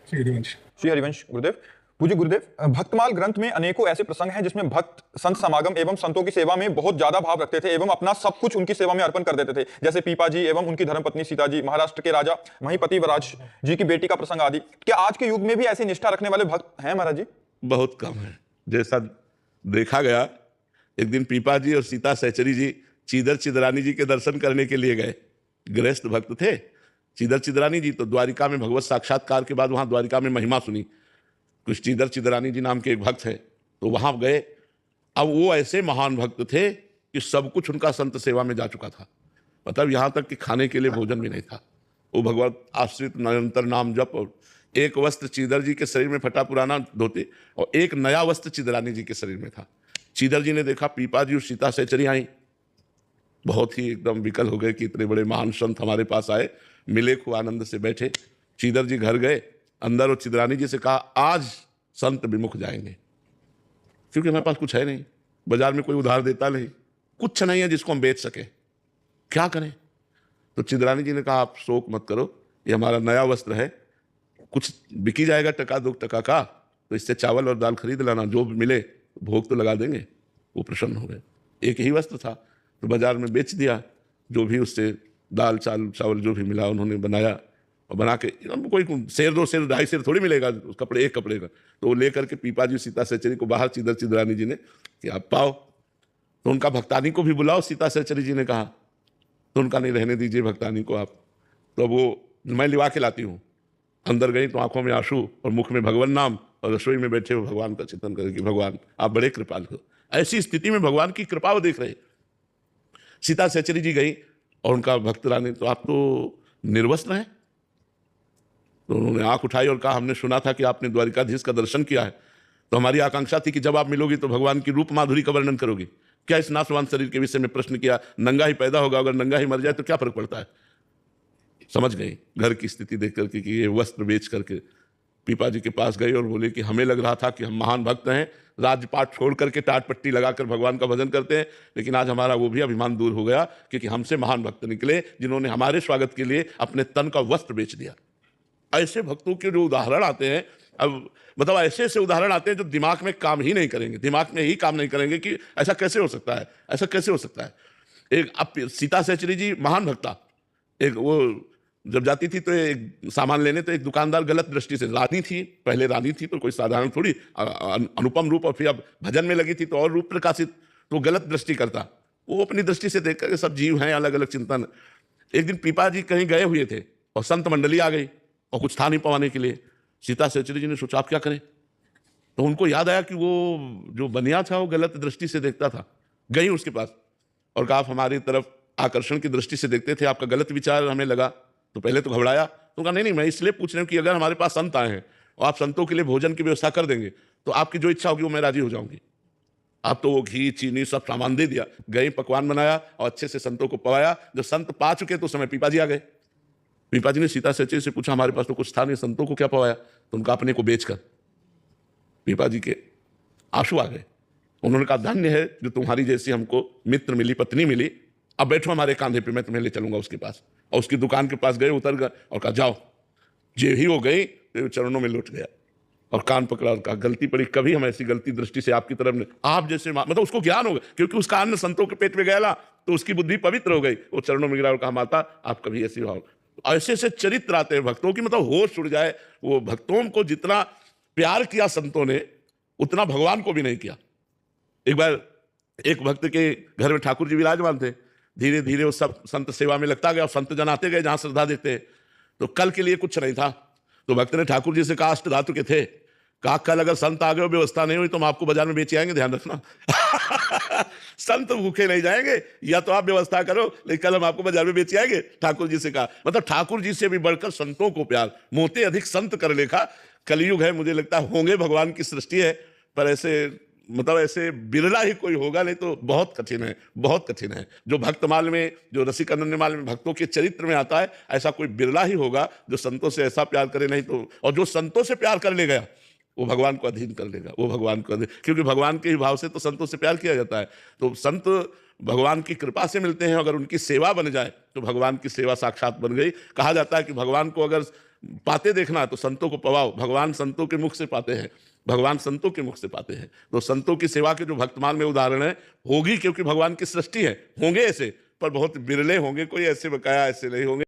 श्री हरिवंश। श्री हरिवंश गुरुदेव। पूज्य गुरुदेव, भक्तमाल ग्रंथ में अनेकों ऐसे प्रसंग हैं जिसमें भक्त संत समागम एवं संतों की सेवा में बहुत ज्यादा भाव रखते थे एवं अपना सब कुछ उनकी सेवा में अर्पण कर देते थे, जैसे पीपा जी एवं उनकी धर्मपत्नी सीता जी, महाराष्ट्र के राजा महीपति वराज जी की बेटी का प्रसंग आदि। क्या आज के युग में भी ऐसी निष्ठा रखने वाले भक्त हैं महाराज जी? बहुत कम है। जैसा देखा गया, एक दिन पीपा जी और सीता सहचरी जी चीदर चिदरानी जी के दर्शन करने के लिए गए। गृहस्थ भक्त थे। चीदर चिदरानी जी तो द्वारिका में भगवत साक्षात्कार के बाद वहां द्वारिका में महिमा सुनी। कुछ चीदर चिदरानी जी नाम के एक भक्त हैं, तो वहां गए। अब वो ऐसे महान भक्त थे कि सब कुछ उनका संत सेवा में जा चुका था। मतलब यहां तक कि खाने के लिए भोजन भी नहीं था। वो भगवत आश्रित निरंतर नाम जप, और एक वस्त्र चीदर जी के शरीर में फटा पुराना धोते और एक नया वस्त्र चिदरानी जी के शरीर में था। चीदर जी ने देखा पीपा जी और सीता सहचरी आई, बहुत ही एकदम विकल हो गए कि इतने बड़े महान संत हमारे पास आए। मिले, खूब आनंद से बैठे। चीदर जी घर गए अंदर और चिदरानी जी से कहा, आज संत विमुख जाएंगे, क्योंकि हमारे पास कुछ है नहीं, बाजार में कोई उधार देता नहीं, कुछ नहीं है जिसको हम बेच सके, क्या करें? तो चिदरानी जी ने कहा, आप शोक मत करो, ये हमारा नया वस्त्र है, कुछ बिकी जाएगा टका 2 टका का, तो इससे चावल और दाल खरीद लाना, जो मिले भोग तो लगा देंगे। वो प्रसन्न हो गए। एक ही वस्त्र था तो बाजार में बेच दिया। जो भी उससे दाल चावल जो भी मिला उन्होंने बनाया, और बना के कोई 1 सेर 2 सेर 2.5 सेर थोड़ी मिलेगा उस कपड़े, एक कपड़े का। तो वो लेकर के पीपा जी सीता सहचरी को बाहर चीदर चिदरानी जी ने कि आप पाओ, तो उनका भक्तानी को भी बुलाओ। सीता सहचरी जी ने कहा, तो उनका नहीं, रहने दीजिए भक्तानी को आप, तो वो मैं लिवा के लाती हूँ। अंदर गई तो आंखों में आंसू और मुख में भगवान नाम, और रसोई में बैठे हो भगवान का चिंतन करें कि भगवान आप बड़े कृपालु हो। ऐसी स्थिति में भगवान की कृपा वो देख रहे। सीता सहचरी जी गई और उनका भक्त रानी, तो आप तो निर्वस्त्र हैं। तो उन्होंने आंख उठाई और कहा, हमने सुना था कि आपने द्वारिकाधीश का दर्शन किया है, तो हमारी आकांक्षा थी कि जब आप मिलोगी तो भगवान की रूप माधुरी का वर्णन करोगी। क्या इस नाशवान शरीर के विषय में प्रश्न किया? नंगा ही पैदा होगा, अगर नंगा ही मर जाए तो क्या फर्क पड़ता है? समझ गई घर की स्थिति देख करके कि ये वस्त्र बेच करके पीपा जी के पास गए और बोले कि हमें लग रहा था कि हम महान भक्त हैं, राजपाट छोड़ करके टाट पट्टी लगाकर भगवान का भजन करते हैं, लेकिन आज हमारा वो भी अभिमान दूर हो गया, क्योंकि हमसे महान भक्त निकले जिन्होंने हमारे स्वागत के लिए अपने तन का वस्त्र बेच दिया। ऐसे भक्तों के जो उदाहरण आते हैं, अब मतलब ऐसे ऐसे उदाहरण आते हैं जो दिमाग में काम ही नहीं करेंगे, दिमाग में ही काम नहीं करेंगे कि ऐसा कैसे हो सकता है, ऐसा कैसे हो सकता है। एक अब सीता सहचरी जी महान भक्ता, एक वो जब जाती थी तो एक सामान लेने, तो एक दुकानदार गलत दृष्टि से, रानी थी, पहले रानी थी तो कोई साधारण थोड़ी, अनुपम रूप, और फिर अब भजन में लगी थी तो और रूप प्रकाशित, तो गलत दृष्टि करता। वो अपनी दृष्टि से देख कर सब जीव हैं, अलग अलग चिंतन। एक दिन पीपा जी कहीं गए हुए थे और संत मंडली आ गई और कुछ था नहीं पवाने के लिए। सीता सहचरी जी ने सोचा आप क्या करें, तो उनको याद आया कि वो जो बनिया था वो गलत दृष्टि से देखता था। गई उसके पास और कहा, आप हमारी तरफ आकर्षण की दृष्टि से देखते थे, आपका गलत विचार हमें लगा। तो पहले तो घबराया, तो कहा नहीं, मैं इसलिए पूछ रही हूँ कि अगर हमारे पास संत आए हैं और आप संतों के लिए भोजन की व्यवस्था कर देंगे तो आपकी जो इच्छा होगी वो मैं राजी हो जाऊंगी। आप तो वो घी चीनी सब सामान दे दिया, गई पकवान बनाया और अच्छे से संतों को पवाया। जब संत पा चुके तो उस समय पीपा जी आ गए। पीपा जी ने सीता सहचरी से पूछा, हमारे पास तो कुछ था नहीं, संतों को क्या पवाया? तो उनका अपने को बेचकर पीपा जी के आंसू आ गए। उन्होंने कहा, धन्य है जो तुम्हारी जैसी हमको मित्र मिली, पत्नी मिली, अब बैठो हमारे कांधे पे, मैं तुम्हें ले चलूंगा उसके पास। और उसकी दुकान के पास गए, उतर गए और कहा जाओ। जे ही हो गई तो चरणों में लौट गया और कान पकड़ा और कहा, गलती पड़ी, कभी हम ऐसी गलती दृष्टि से आपकी तरफ नहीं, आप जैसे मतलब उसको ज्ञान हो गया, क्योंकि उसका अन्न संतों के पेट में गया तो उसकी बुद्धि पवित्र हो गई। वो चरणों में गिरा और कहा, माता आप कभी ऐसी भाव। ऐसे ऐसे चरित्र आते हैं भक्तों की, मतलब होश उड़ जाए। वो भक्तों को जितना प्यार किया संतों ने, उतना भगवान को भी नहीं किया। एक बार एक भक्त के घर में ठाकुर जी विराजमान थे। धीरे धीरे वो सब संत सेवा में लगता गया और संत जन आते गए जहां श्रद्धा देते हैं। तो कल के लिए कुछ नहीं था, तो भक्त ने ठाकुर जी से कहा, अष्ट धातु के थे, कहा कल अगर संत आ गए और व्यवस्था नहीं हुई तो हम आपको बाजार में बेच आएंगे, ध्यान रखना। संत भूखे नहीं जाएंगे, या तो आप व्यवस्था करो, लेकिन कल हम आपको बाजार में बेच आएंगे, ठाकुर जी से कहा। मतलब ठाकुर जी से भी बढ़कर संतों को प्यार, मोते अधिक संत कर लेखा। कलयुग है, मुझे लगता है होंगे, भगवान की सृष्टि है, पर ऐसे मतलब ऐसे बिरला ही कोई होगा, नहीं तो बहुत कठिन है, बहुत कठिन है। जो भक्तमाल में, जो रसिक अनन्यमाल में भक्तों के चरित्र में आता है, ऐसा कोई बिरला ही होगा जो संतों से ऐसा प्यार करे। नहीं तो, और जो संतों से प्यार कर ले गया वो भगवान को अधीन कर लेगा, वो भगवान को, क्योंकि भगवान के ही भाव से तो संतों से प्यार किया जाता है। तो संत भगवान की कृपा से मिलते हैं, अगर उनकी सेवा बन जाए तो भगवान की सेवा साक्षात बन गई। कहा जाता है कि भगवान को अगर पाते देखना तो संतों को पवाओ, भगवान संतों के मुख से पाते हैं, भगवान संतों के मुख से पाते हैं। तो संतों की सेवा के जो भक्तमाल में उदाहरण है, होगी क्योंकि भगवान की सृष्टि है, होंगे ऐसे, पर बहुत बिरले होंगे, कोई ऐसे बकाया ऐसे नहीं होंगे।